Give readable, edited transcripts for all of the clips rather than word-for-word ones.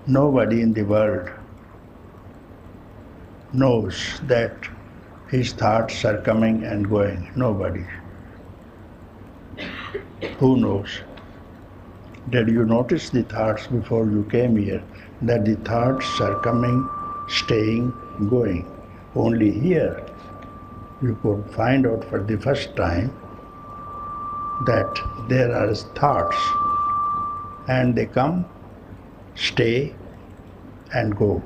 Nobody in the world knows that his thoughts are coming and going. Nobody. Who knows? Did you notice the thoughts before you came here? That the thoughts are coming, staying, going. Only here you could find out for the first time that there are thoughts and they come, stay and go.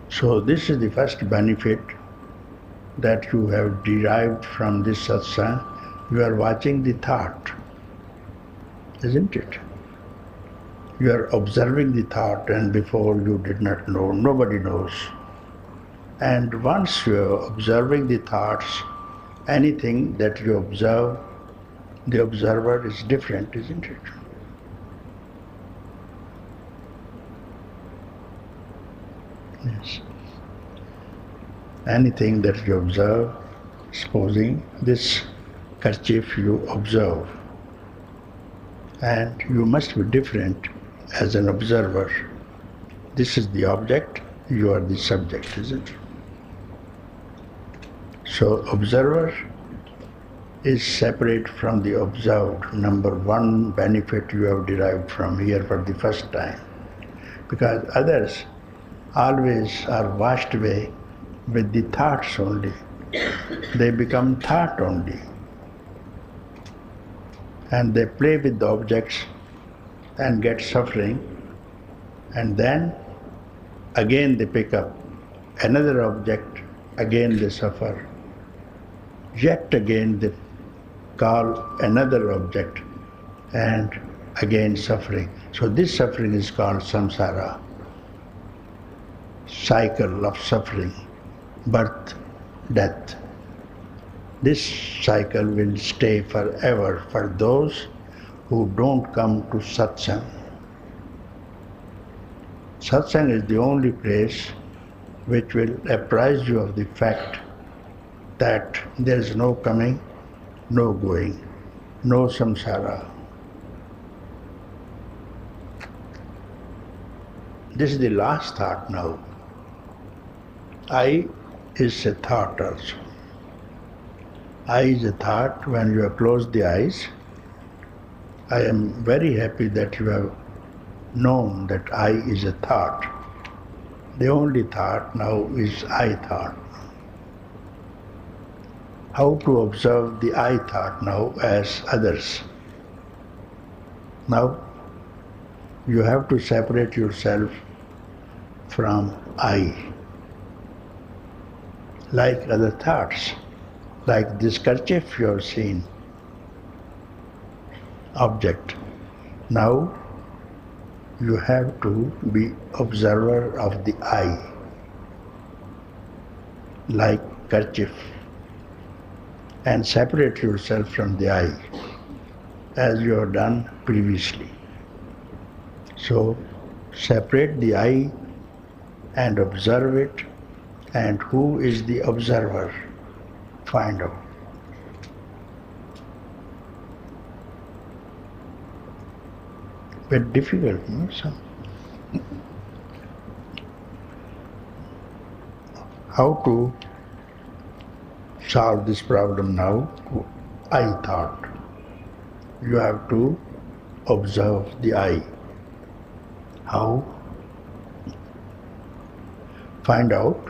So this is the first benefit that you have derived from this satsang. You are watching the thought, isn't it? You are observing the thought, and before you did not know, nobody knows. And once you are observing the thoughts, anything that you observe, the observer is different, isn't it? Yes. Anything that you observe, supposing this kerchief you observe, and you must be different as an observer. This is the object, you are the subject, isn't it? So observer is separate from the observed. Number one benefit you have derived from here for the first time. Because others always are washed away with the thoughts only. They become thought only. And they play with the objects and get suffering, and then again they pick up another object, again they suffer. Yet again they call another object and again suffering. So this suffering is called samsara, cycle of suffering, birth, death. This cycle will stay forever for those who don't come to satsang. Satsang is the only place which will apprise you of the fact that there is no coming, no going, no samsara. This is the last thought now. I is a thought also. I is a thought. When you have closed the eyes, I am very happy that you have known that I is a thought. The only thought now is I thought. How to observe the I thought now as others? Now you have to separate yourself from I, like other thoughts. Like this kerchief you have seen, object. Now you have to be observer of the I, like kerchief, and separate yourself from the I, as you have done previously. So separate the I and observe it, and who is the observer? Find out. But difficult, no? So, how to solve this problem now? I thought. You have to observe the I. How? Find out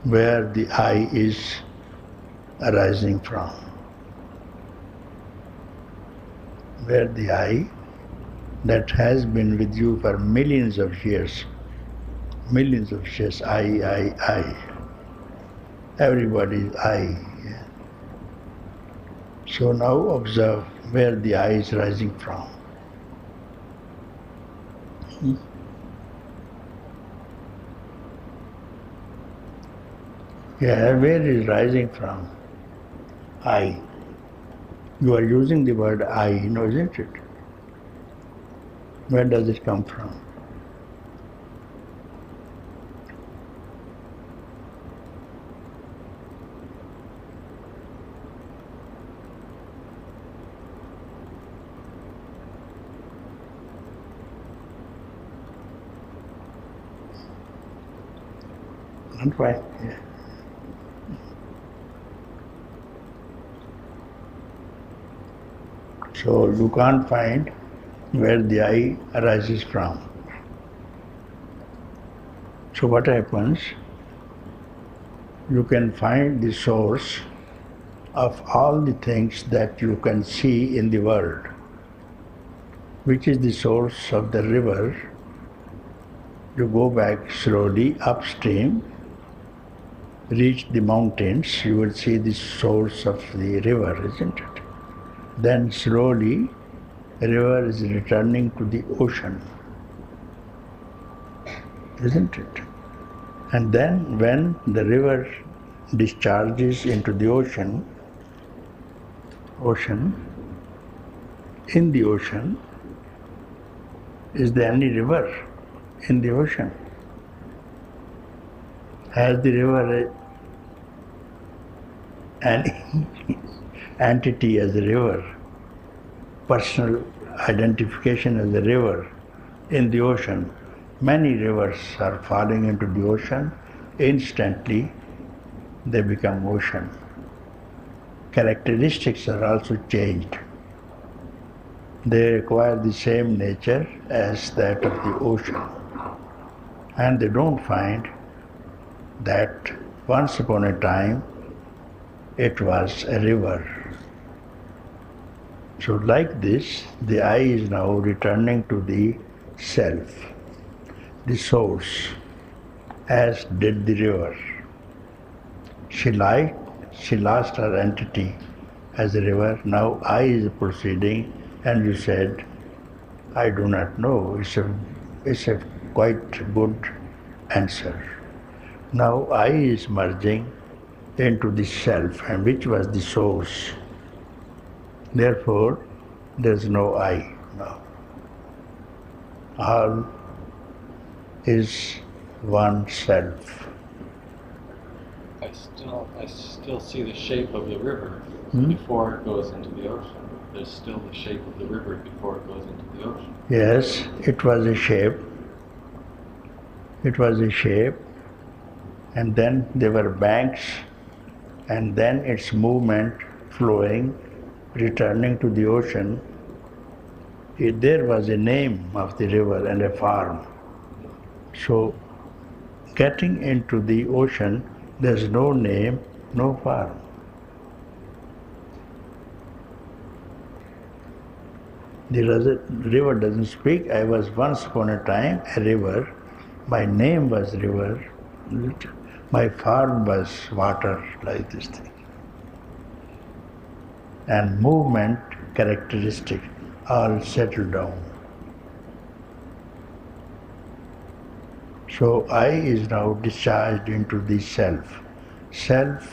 where the I is arising from. Where the I that has been with you for millions of years, I. Everybody is I. Yeah. So now observe where the I is rising from. Yeah, where is rising from? I. You are using the word I, isn't it? Where does it come from? Not why. Yeah. So you can't find where the I arises from. So what happens? You can find the source of all the things that you can see in the world. Which is the source of the river? You go back slowly upstream, reach the mountains, you will see the source of the river, isn't it? Then slowly, the river is returning to the ocean, isn't it? And then when the river discharges into the ocean, in the ocean, is there any river in the ocean? Has the river any entity as a river, personal identification as a river in the ocean? Many rivers are falling into the ocean, instantly they become ocean. Characteristics are also changed. They acquire the same nature as that of the ocean. And they don't find that once upon a time it was a river. So like this, the I is now returning to the self, the source, as did the river. She lost her entity as a river. Now I is proceeding, and you said, I do not know. It's a quite good answer. Now I is merging into the self, and which was the source. Therefore, there is no I now. All is one self. I still see the shape of the river before it goes into the ocean. There's still the shape of the river before it goes into the ocean. Yes, it was a shape. It was a shape, and then there were banks, and then its movement flowing, returning to the ocean. There was a name of the river and a farm. So, getting into the ocean, there's no name, no farm. The river doesn't speak. I was once upon a time a river. My name was river. My farm was water, like this thing. And movement characteristic all settled down. So I is now discharged into the self. Self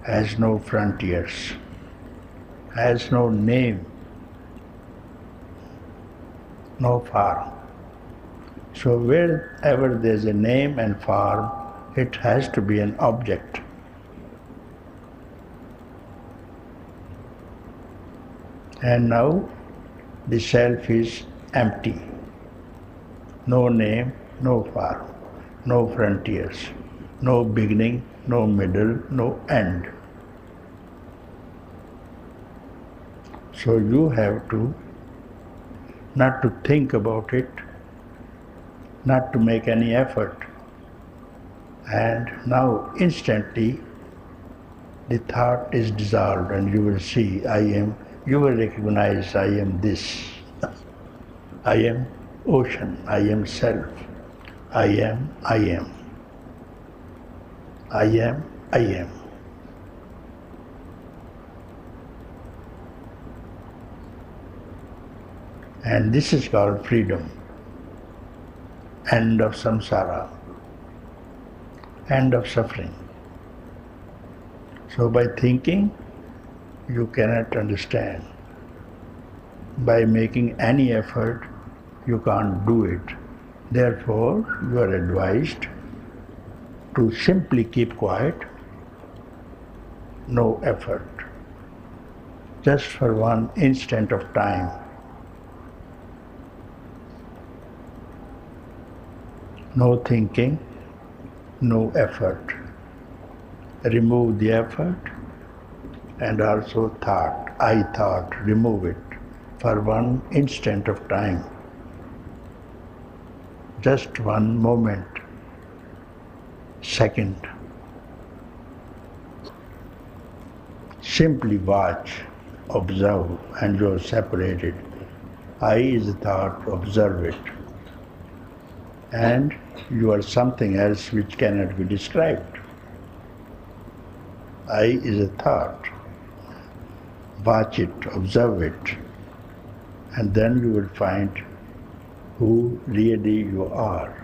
has no frontiers, has no name, no form. So wherever there's a name and form, it has to be an object. And now the self is empty. No name, no form, no frontiers, no beginning, no middle, no end. So you have to not to think about it, not to make any effort. And now instantly the thought is dissolved and you will see you will recognize I am this. I am ocean, I am self, I am, I am. I am, I am. And this is called freedom. End of samsara. End of suffering. So by thinking, you cannot understand. By making any effort, you can't do it. Therefore, you are advised to simply keep quiet, no effort, just for one instant of time. No thinking, no effort. Remove the effort and also thought, I thought, remove it for one instant of time. Just one moment, second. Simply watch, observe, and you are separated. I is a thought, observe it. And you are something else which cannot be described. I is a thought. Watch it, observe it, and then you will find who really you are.